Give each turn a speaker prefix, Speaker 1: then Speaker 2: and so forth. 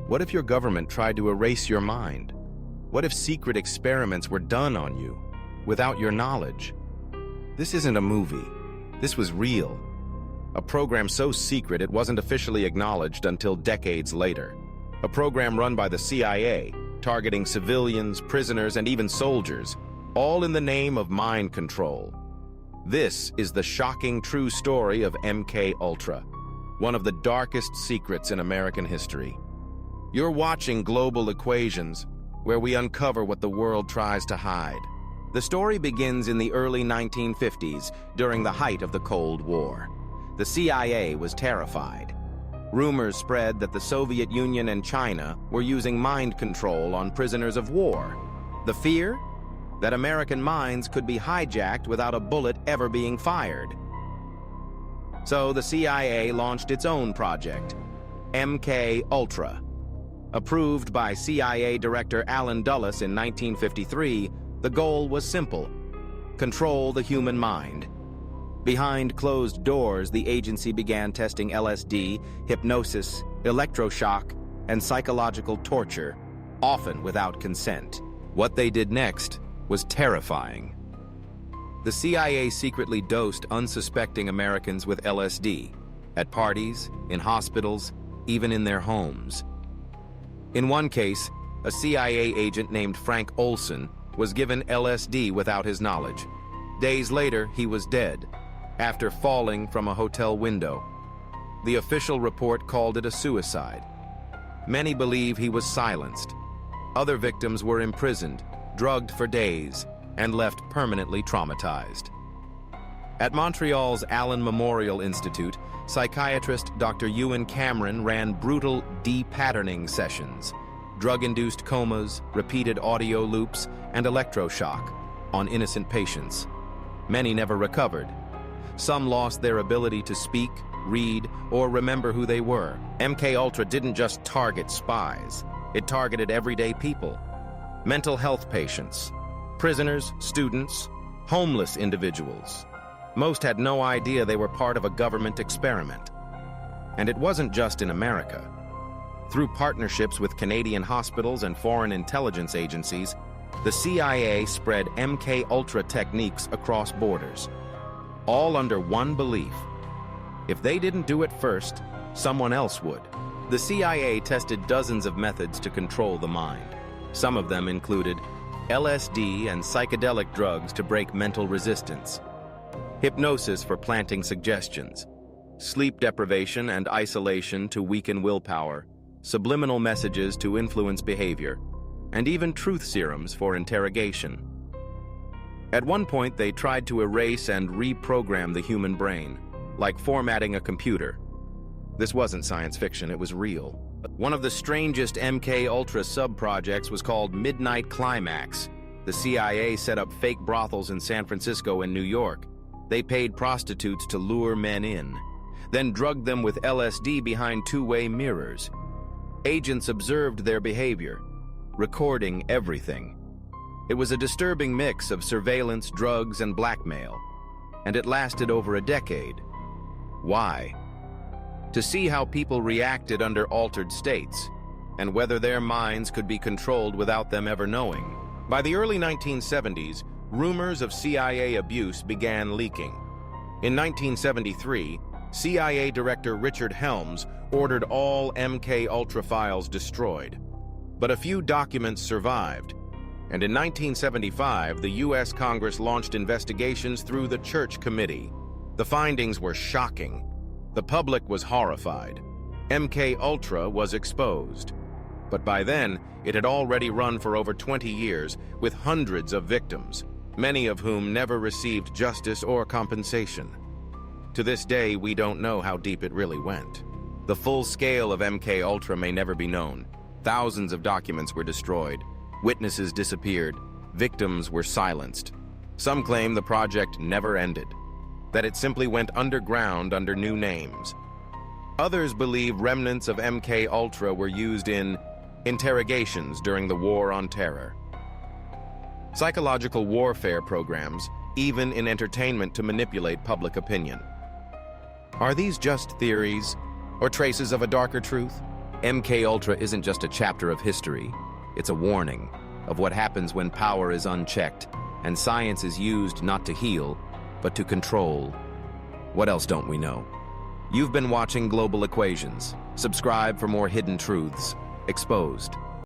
Speaker 1: What if your government tried to erase your mind? What if secret experiments were done on you without your knowledge? This isn't a movie. This was real. A program so secret it wasn't officially acknowledged until decades later. A program run by the CIA, targeting civilians, prisoners, and even soldiers, all in the name of mind control. This is the shocking true story of MKUltra, one of the darkest secrets in American history. You're watching Global Equations, where we uncover what the world tries to hide. The story begins in the early 1950s, during the height of the Cold War. The CIA was terrified. Rumors spread that the Soviet Union and China were using mind control on prisoners of war. The fear? That American minds could be hijacked without a bullet ever being fired. So the CIA launched its own project, MKUltra. Approved by CIA Director Allen Dulles in 1953, the goal was simple: control the human mind. Behind closed doors, the agency began testing LSD, hypnosis, electroshock, and psychological torture, often without consent. What they did next was terrifying. The CIA secretly dosed unsuspecting Americans with LSD, at parties, in hospitals, even in their homes. In one case, a CIA agent named Frank Olson was given LSD without his knowledge. Days later, he was dead, after falling from a hotel window. The official report called it a suicide. Many believe he was silenced. Other victims were imprisoned, drugged for days, and left permanently traumatized. At Montreal's Allen Memorial Institute, psychiatrist Dr. Ewan Cameron ran brutal de-patterning sessions, drug-induced comas, repeated audio loops, and electroshock on innocent patients. Many never recovered. Some lost their ability to speak, read, or remember who they were. MKUltra didn't just target spies. It targeted everyday people. Mental health patients, prisoners, students, homeless individuals. Most had no idea they were part of a government experiment. And it wasn't just in America. Through partnerships with Canadian hospitals and foreign intelligence agencies, the CIA spread MKUltra techniques across borders, all under one belief: if they didn't do it first, someone else would. The CIA tested dozens of methods to control the mind. Some of them included LSD and psychedelic drugs to break mental resistance, hypnosis for planting suggestions, sleep deprivation and isolation to weaken willpower, subliminal messages to influence behavior, and even truth serums for interrogation. At one point, they tried to erase and reprogram the human brain, like formatting a computer. This wasn't science fiction, it was real. One of the strangest MKUltra sub-projects was called Midnight Climax. The CIA set up fake brothels in San Francisco and New York. They paid prostitutes to lure men in, then drugged them with LSD behind two-way mirrors. Agents observed their behavior, recording everything. It was a disturbing mix of surveillance, drugs, and blackmail, and it lasted over a decade. Why? To see how people reacted under altered states, and whether their minds could be controlled without them ever knowing. By the early 1970s, rumors of CIA abuse began leaking. In 1973, CIA Director Richard Helms ordered all MKUltra files destroyed. But a few documents survived, and in 1975, the U.S. Congress launched investigations through the Church Committee. The findings were shocking. The public was horrified. MKUltra was exposed. But by then, it had already run for over 20 years, with hundreds of victims, many of whom never received justice or compensation. To this day, we don't know how deep it really went. The full scale of MKUltra may never be known. Thousands of documents were destroyed. Witnesses disappeared. Victims were silenced. Some claim the project never ended, that it simply went underground under new names. Others believe remnants of MKUltra were used in interrogations during the War on Terror, psychological warfare programs, even in entertainment to manipulate public opinion. Are these just theories or traces of a darker truth? MKUltra isn't just a chapter of history. It's a warning of what happens when power is unchecked and science is used not to heal, but to control. What else don't we know? You've been watching Global Equations. Subscribe for more hidden truths exposed.